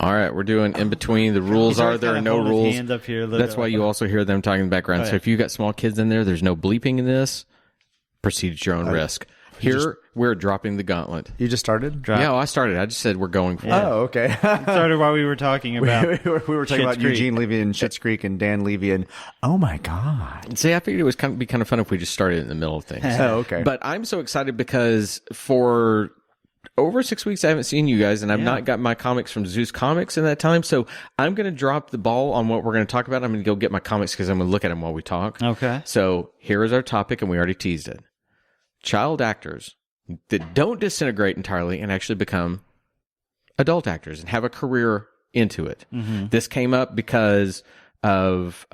All right, we're doing in between. The rules are there are no rules. Hands up here, That's why you also hear them talking in the background. So if you got small kids in there, there's no bleeping in this. Proceed at your own risk. Here, we're dropping the gauntlet. You just started? Yeah, I started. I just said we're going for it. Oh, okay. Started while we were talking about we were talking about Eugene Levy and Schitt's Creek and Dan Levy and oh my God. See, I figured it was be kind of fun if we just started in the middle of things. Oh, okay. But I'm so excited because for over 6 weeks I haven't seen you guys, and I've not got my comics from Zeus Comics in that time. So I'm going to drop the ball on what we're going to talk about. I'm going to go get my comics because I'm going to look at them while we talk. Okay. So here is our topic, and we already teased it. Child actors that don't disintegrate entirely and actually become adult actors and have a career into it. Mm-hmm. This came up because of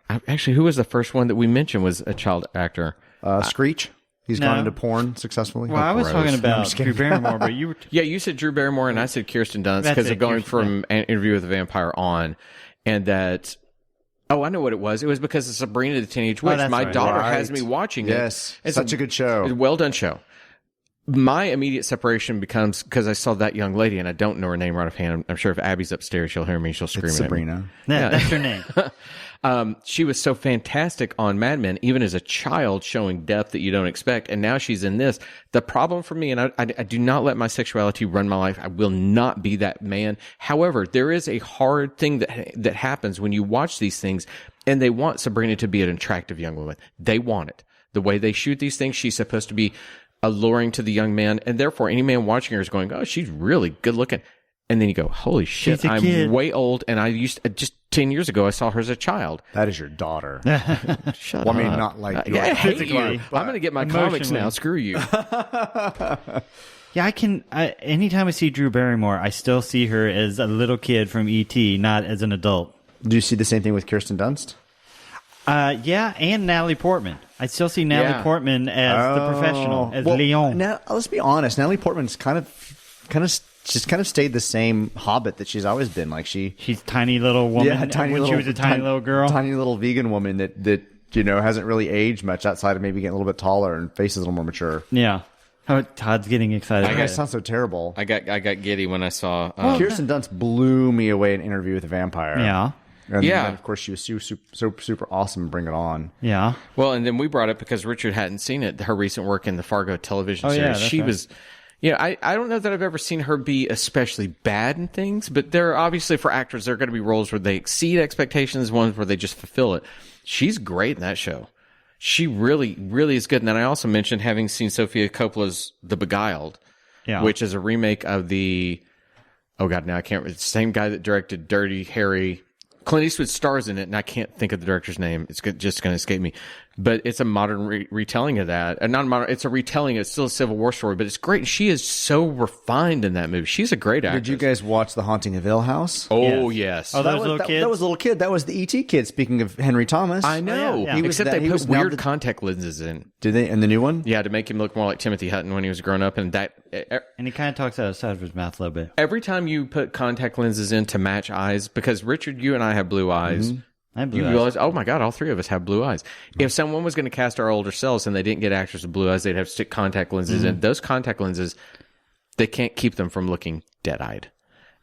actually, who was the first one that we mentioned was a child actor? Screech. He's gone into porn successfully. Well, I was talking about Drew Barrymore, but you were... Yeah, you said Drew Barrymore, and I said Kirsten Dunst because of going from an interview with a vampire on, and that... Oh, I know what it was. It was because of Sabrina the Teenage Witch. My daughter has me watching it. Yes, it's such a good show. Well done show. My immediate separation becomes because I saw that young lady, and I don't know her name right offhand. I'm sure if Abby's upstairs, she'll hear me. She'll scream at Sabrina. me. Yeah, that's her name. She was so fantastic on Mad Men, even as a child, showing depth that you don't expect. And now she's in this. The problem for me, and I do not let my sexuality run my life. I will not be that man. However, there is a hard thing that happens when you watch these things, and they want Sabrina to be an attractive young woman. They want it. The way they shoot these things, she's supposed to be alluring to the young man, and therefore any man watching her is going, oh, she's really good looking. And then you go, holy shit, I'm way old, and I used just 10 years ago, I saw her as a child. That is your daughter. Shut well, up. I mean, not like you. I hate you. I'm going to get my comics now. Screw you. Yeah, anytime I see Drew Barrymore, I still see her as a little kid from E.T., not as an adult. Do you see the same thing with Kirsten Dunst? Yeah, and Natalie Portman. I still see Natalie Portman as the professional, as Leon. Now, let's be honest. Natalie Portman's kind of stayed the same Hobbit that she's always been. Like she's tiny little woman. Yeah, she was a tiny little girl, tiny little vegan woman that hasn't really aged much outside of maybe getting a little bit taller and face is a little more mature. Yeah. Oh, Todd's getting excited. You guys sound so terrible. I got giddy when I saw Kirsten Dunst blew me away in Interview with a Vampire. Yeah. And then, of course, she was super awesome. Bring It On. Yeah. Well, and then we brought it because Richard hadn't seen it. Her recent work in the Fargo television series. She was. I don't know that I've ever seen her be especially bad in things, but there are obviously for actors, there are going to be roles where they exceed expectations, ones where they just fulfill it. She's great in that show. She really, really is good. And then I also mentioned having seen Sofia Coppola's The Beguiled, which is a remake of the, oh God, now I can't, it's the same guy that directed Dirty Harry. Clint Eastwood stars in it, and I can't think of the director's name. It's just going to escape me. But it's a modern retelling of that. Not modern. It's a retelling. It's still a Civil War story, but it's great. She is so refined in that movie. She's a great actress. Did you guys watch The Haunting of Hill House? Oh, yes. Oh, that was little kid? That was a little kid. That was the E.T. kid, speaking of Henry Thomas. I know. Yeah. Except they put weird contact lenses in. Did they? In the new one? Yeah, to make him look more like Timothy Hutton when he was growing up. And he kind of talks outside of his mouth a little bit. Every time you put contact lenses in to match eyes, because Richard, you and I have blue eyes. Mm-hmm. I have blue you eyes. realize, oh my God, all three of us have blue eyes. If someone was going to cast our older selves and they didn't get actors with blue eyes, they'd have to stick contact lenses in. Those contact lenses, they can't keep them from looking dead-eyed.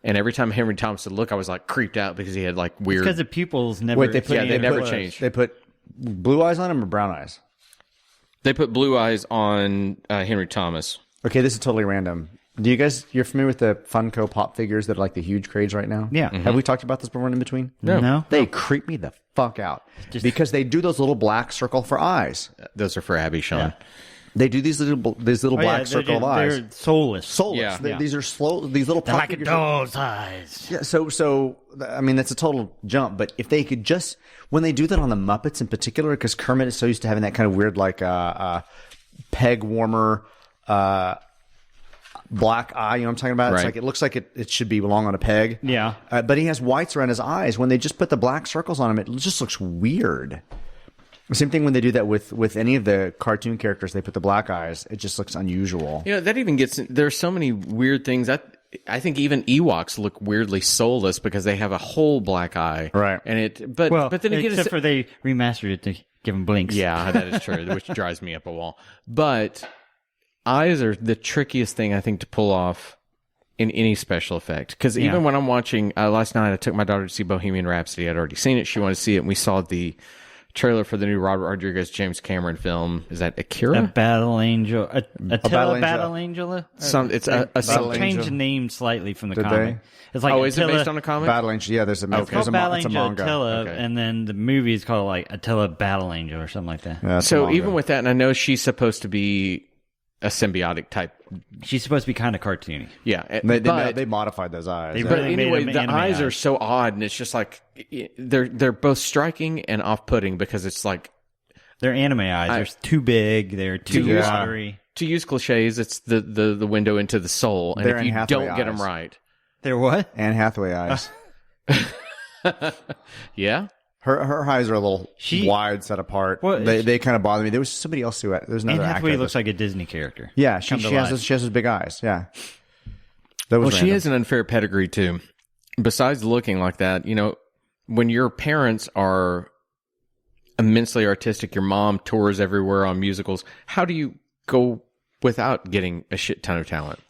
And every time Henry Thomas would look, I was like creeped out because he had like weird. Because the pupils never. Wait, they never changed. They put blue eyes on him or brown eyes? They put blue eyes on Henry Thomas. Okay, this is totally random. You're familiar with the Funko Pop figures that are like the huge craze right now? Yeah. Have we talked about this before in between? No. They creep me the fuck out because they do those little black circle for eyes. Those are for Abby, Sean. Yeah. They do these little black circle of eyes. They're soulless. Soulless. Yeah. These are slow. These little They're pop like a figures. doll's eyes. Yeah. So I mean that's a total jump. But if they could just when they do that on the Muppets in particular, because Kermit is so used to having that kind of weird like peg warmer. Black eye, you know what I'm talking about? It's like it looks like it should be belong on a peg. Yeah. But he has whites around his eyes. When they just put the black circles on him, it just looks weird. Same thing when they do that with any of the cartoon characters. They put the black eyes. It just looks unusual. That even gets. There's so many weird things. I think even Ewoks look weirdly soulless because they have a whole black eye. Right. And but then again, except for they remastered it to give them blinks. Yeah, that is true, which drives me up a wall. But eyes are the trickiest thing I think to pull off in any special effect. Because even when I'm watching, last night I took my daughter to see Bohemian Rhapsody. I'd already seen it. She wanted to see it, and we saw the trailer for the new Robert Rodriguez, James Cameron film. Is that Akira? A Battle Angel. Attila Battle Angel? They changed the name slightly from the comic. It's like is it based on a comic? Battle Angel, yeah, there's a Battle it's a Angel manga. Attila, and then the movie is called like Attila Battle Angel or something like that. Yeah, so even with that, and I know she's supposed to be a symbiotic type. She's supposed to be kind of cartoony. Yeah, they modified those eyes. But anyway, the eyes are so odd, and it's just like they're both striking and off-putting because it's like they're anime eyes. They're too big. They're too watery. To use cliches, it's the window into the soul, and if you don't get them right, they're what? Anne Hathaway eyes. Yeah. Her eyes are a little wide, set apart. Well, they kind of bother me. There was somebody else who there's another Anne Hathaway actor. looks like a Disney character. Yeah, she has those big eyes. Yeah. She has an unfair pedigree too. Besides looking like that, when your parents are immensely artistic, your mom tours everywhere on musicals. How do you go without getting a shit ton of talent?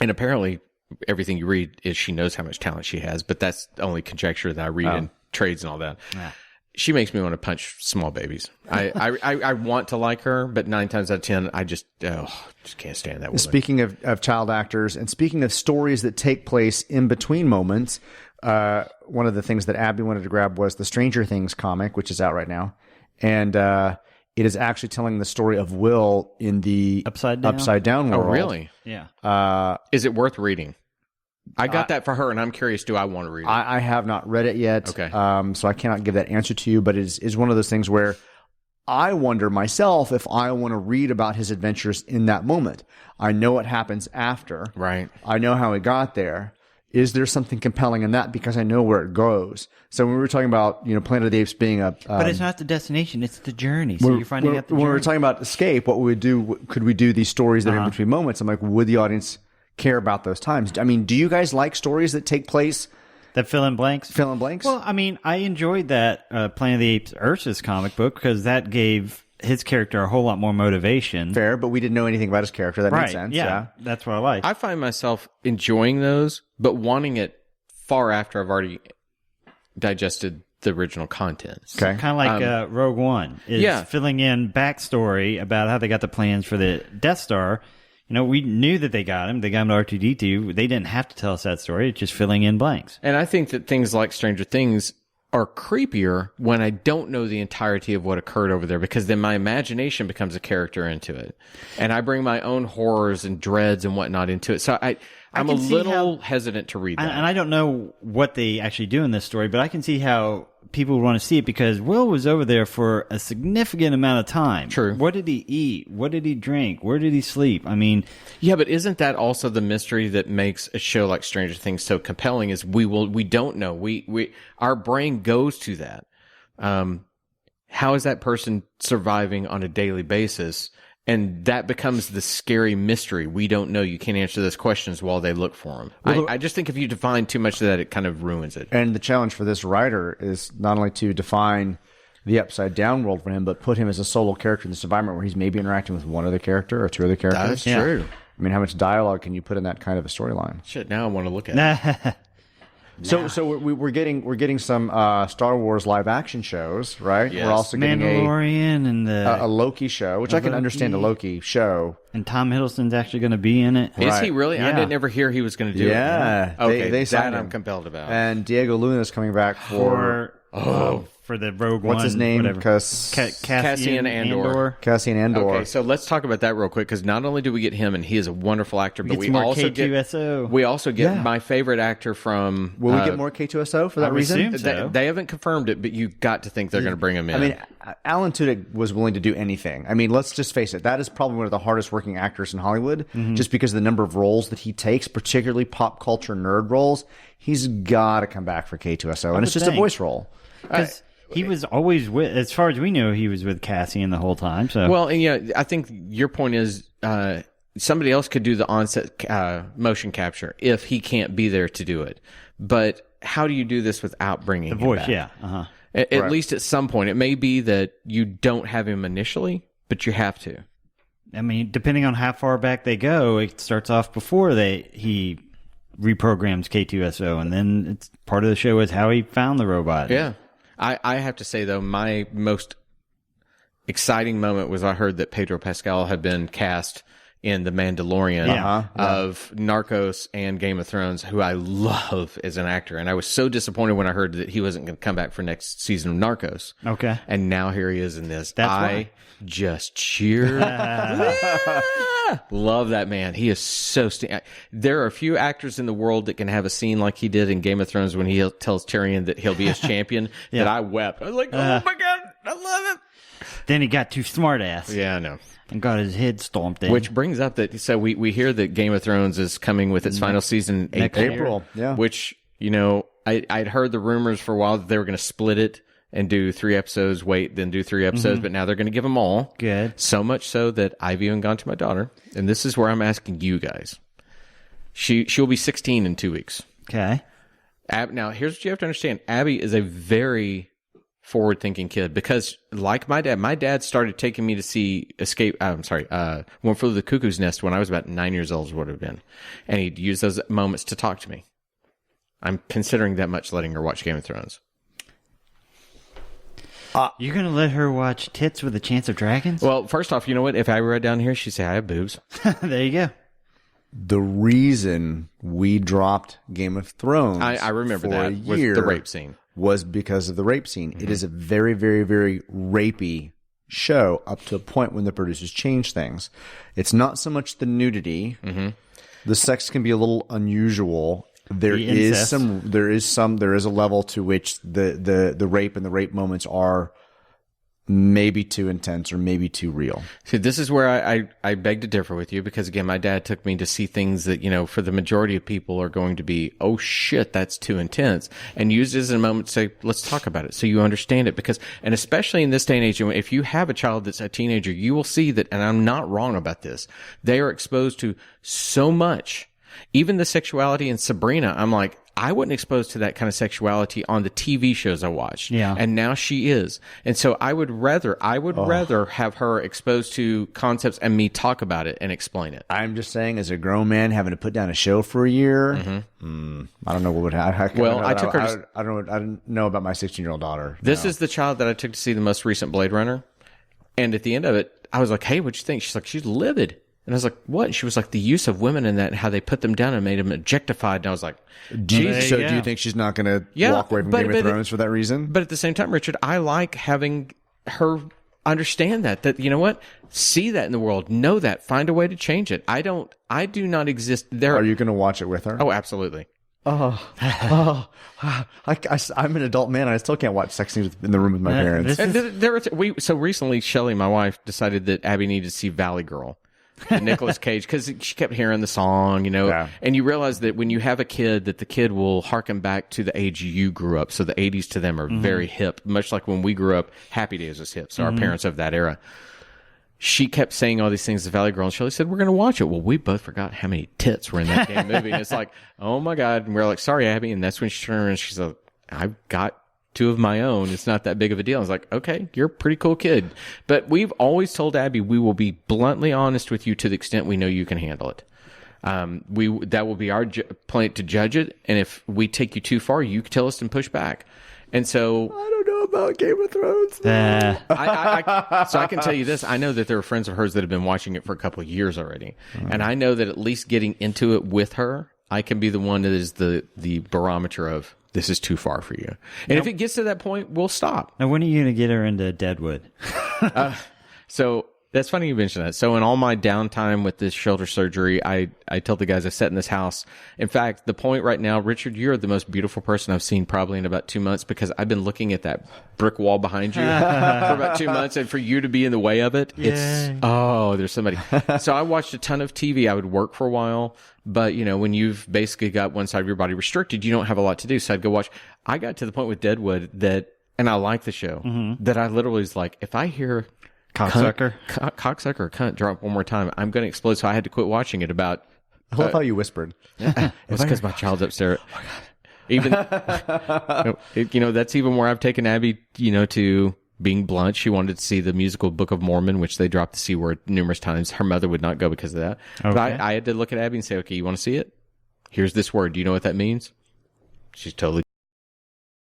And apparently, everything you read is she knows how much talent she has, but that's only conjecture that I read in trades and all that. Yeah. She makes me want to punch small babies. I want to like her, but 9 times out of 10, I just can't stand that woman. Speaking of child actors, and speaking of stories that take place in between moments, one of the things that Abby wanted to grab was the Stranger Things comic, which is out right now. And it is actually telling the story of Will in the Upside Down world. Oh, really? Yeah. Is it worth reading? I got that for her, and I'm curious, do I want to read it? I have not read it yet. Okay. So I cannot give that answer to you, but it is one of those things where I wonder myself if I want to read about his adventures in that moment. I know what happens after. Right. I know how he got there. Is there something compelling in that? Because I know where it goes. So when we were talking about, Planet of the Apes being a... but it's not the destination, it's the journey. So you're finding out the journey. When we were talking about escape, what would we do? Could we do these stories that are in between moments? I'm like, would the audience care about those times? I mean, do you guys like stories that take place... That fill in blanks? Fill in blanks? Well, I mean, I enjoyed that Planet of the Apes Ursus comic book because that gave his character a whole lot more motivation. Fair, but we didn't know anything about his character. That made sense. Yeah, that's what I like. I find myself enjoying those, but wanting it far after I've already digested the original content. Okay. Kind of like Rogue One is filling in backstory about how they got the plans for the Death Star. We knew that they got him. They got him to R2-D2. They didn't have to tell us that story. It's just filling in blanks. And I think that things like Stranger Things are creepier when I don't know the entirety of what occurred over there, because then my imagination becomes a character into it. And I bring my own horrors and dreads and whatnot into it. So I'm a little hesitant to read that. And I don't know what they actually do in this story, but I can see how people would want to see it because Will was over there for a significant amount of time. True. What did he eat? What did he drink? Where did he sleep? I mean... Yeah, but isn't that also the mystery that makes a show like Stranger Things so compelling is we don't know. Our brain goes to that. How is that person surviving on a daily basis? And that becomes the scary mystery. We don't know. You can't answer those questions while they look for them. Well, I just think if you define too much of that, it kind of ruins it. And the challenge for this writer is not only to define the Upside Down world for him, but put him as a solo character in this environment where he's maybe interacting with one other character or two other characters. That's true. I mean, how much dialogue can you put in that kind of a storyline? Shit, now I want to look at it. So we're getting some Star Wars live action shows, right? Yes. We're also getting Mandalorian and a Loki show, which I can understand a Loki show. And Tom Hiddleston's actually going to be in it. Is he really? Yeah. I didn't ever hear he was going to do it. Yeah. Okay, they that I'm compelled about. And Diego Luna is coming back for the Rogue One. What's his name? Cassian Andor. Cassian Andor. Okay, so let's talk about that real quick, because not only do we get him, and he is a wonderful actor, but we also get my favorite actor from... Will we get more K2SO for that reason? So. They haven't confirmed it, but you got to think they're going to bring him in. I mean, Alan Tudyk was willing to do anything. I mean, let's just face it. That is probably one of the hardest working actors in Hollywood, just because of the number of roles that he takes, particularly pop culture nerd roles. He's got to come back for K2SO, and it's just a voice role. Because he was always with, as far as we know, he was with Cassian the whole time. So well, and I think your point is somebody else could do the onset motion capture if he can't be there to do it. But how do you do this without bringing the him voice? back? Yeah, At least at some point, it may be that you don't have him initially, but you have to. I mean, depending on how far back they go, it starts off before he reprograms K2SO, and then it's part of the show is how he found the robot. Yeah. I have to say, though, my most exciting moment was I heard that Pedro Pascal had been cast in The Mandalorian of Narcos and Game of Thrones, who I love as an actor. And I was so disappointed when I heard that he wasn't going to come back for next season of Narcos. Okay. And now here he is in this. That's just cheered. Love that man. He is so... There are a few actors in the world that can have a scene like he did in Game of Thrones when he tells Tyrion that he'll be his champion, that I wept. I was like, oh my God, I love him. Then he got too smart ass. Yeah, I know. And got his head stomped in. Which brings up that, so we hear that Game of Thrones is coming with its final season in April. Yeah. Which, I'd heard the rumors for a while that they were going to split it and do 3 episodes, then do 3 episodes, but now they're going to give them all. Good. So much so that I've even gone to my daughter, and this is where I'm asking you guys. She'll be 16 in 2 weeks. Okay. Now, here's what you have to understand. Abby is a very forward-thinking kid because, like my dad started taking me to see One Flew Over the Cuckoo's Nest when I was about 9 years old, would have been, and he'd use those moments to talk to me. I'm considering that much letting her watch Game of Thrones. You're going to let her watch Tits with a Chance of Dragons? Well, first off, you know what? If I were down here, she'd say, I have boobs. There you go. The reason we dropped Game of Thrones I remember that was the rape scene. Was because of the rape scene. Mm-hmm. It is a very, very, very rapey show up to a point when the producers change things. It's not so much the nudity. Mm-hmm. The sex can be a little unusual. There is a level to which the rape and the rape moments are maybe too intense or maybe too real. See, this is where I beg to differ with you because, again, my dad took me to see things that, for the majority of people are going to be, oh shit, that's too intense, and use it as a moment to say, let's talk about it so you understand it. Because, and especially in this day and age, if you have a child that's a teenager, you will see that, and I'm not wrong about this, they are exposed to so much. Even the sexuality in Sabrina, I'm like, I wasn't exposed to that kind of sexuality on the TV shows I watched. Yeah. And now she is. And so I would rather have her exposed to concepts and me talk about it and explain it. I'm just saying, as a grown man having to put down a show for a year, I don't know what would happen. I took her. I don't know about my 16-year-old daughter. This is the child that I took to see the most recent Blade Runner. And at the end of it, I was like, hey, what'd you think? She's like, she's livid. And I was like, what? And she was like, the use of women in that and how they put them down and made them objectified. And I was like, geez. So do you think she's not going to walk away from Game of Thrones for that reason? But at the same time, Richard, I like having her understand that, you know what? See that in the world. Know that. Find a way to change it. I do not exist there. Are you going to watch it with her? Oh, absolutely. I'm an adult man and I still can't watch sex scenes in the room with my parents. So recently, Shelly, my wife, decided that Abby needed to see Valley Girl. Nicolas Cage, because she kept hearing the song, and you realize that when you have a kid, that the kid will harken back to the age you grew up. So the 80s to them are very hip, much like when we grew up, Happy Days was hip. So our parents of that era. She kept saying all these things to Valley Girl, and Shelley said, we're going to watch it. Well, we both forgot how many tits were in that damn movie. And it's like, oh my God. And we're like, sorry, Abby. And that's when she turned around and she's like, I've got 2 of my own. It's not that big of a deal. I was like, okay, you're a pretty cool kid. But we've always told Abby we will be bluntly honest with you to the extent we know you can handle it. That will be our point to judge it. And if we take you too far, you can tell us and push back. And so I don't know about Game of Thrones. So I can tell you this. I know that there are friends of hers that have been watching it for a couple of years already. And I know that at least getting into it with her, I can be the one that is the barometer of, this is too far for you. And if it gets to that point, we'll stop. Now, when are you going to get her into Deadwood? So that's funny you mentioned that. So in all my downtime with this shoulder surgery, I tell the guys I sat in this house. In fact, the point right now, Richard, you're the most beautiful person I've seen probably in about 2 months because I've been looking at that brick wall behind you for about 2 months. And for you to be in the way of it, there's somebody. So I watched a ton of TV. I would work for a while. But, when you've basically got one side of your body restricted, you don't have a lot to do. So I'd go watch. I got to the point with Deadwood and I like the show, that I literally was like, if I hear cocksucker or cunt drop one more time, I'm going to explode. So I had to quit watching it about. I love how you whispered. It's because my child's upstairs. Oh my God. Even, that's even where I've taken Abby, to being blunt. She wanted to see the musical Book of Mormon, which they dropped the C word numerous times. Her mother would not go because of that. Okay. But I had to look at Abby and say, okay, you want to see it? Here's this word. Do you know what that means? She's totally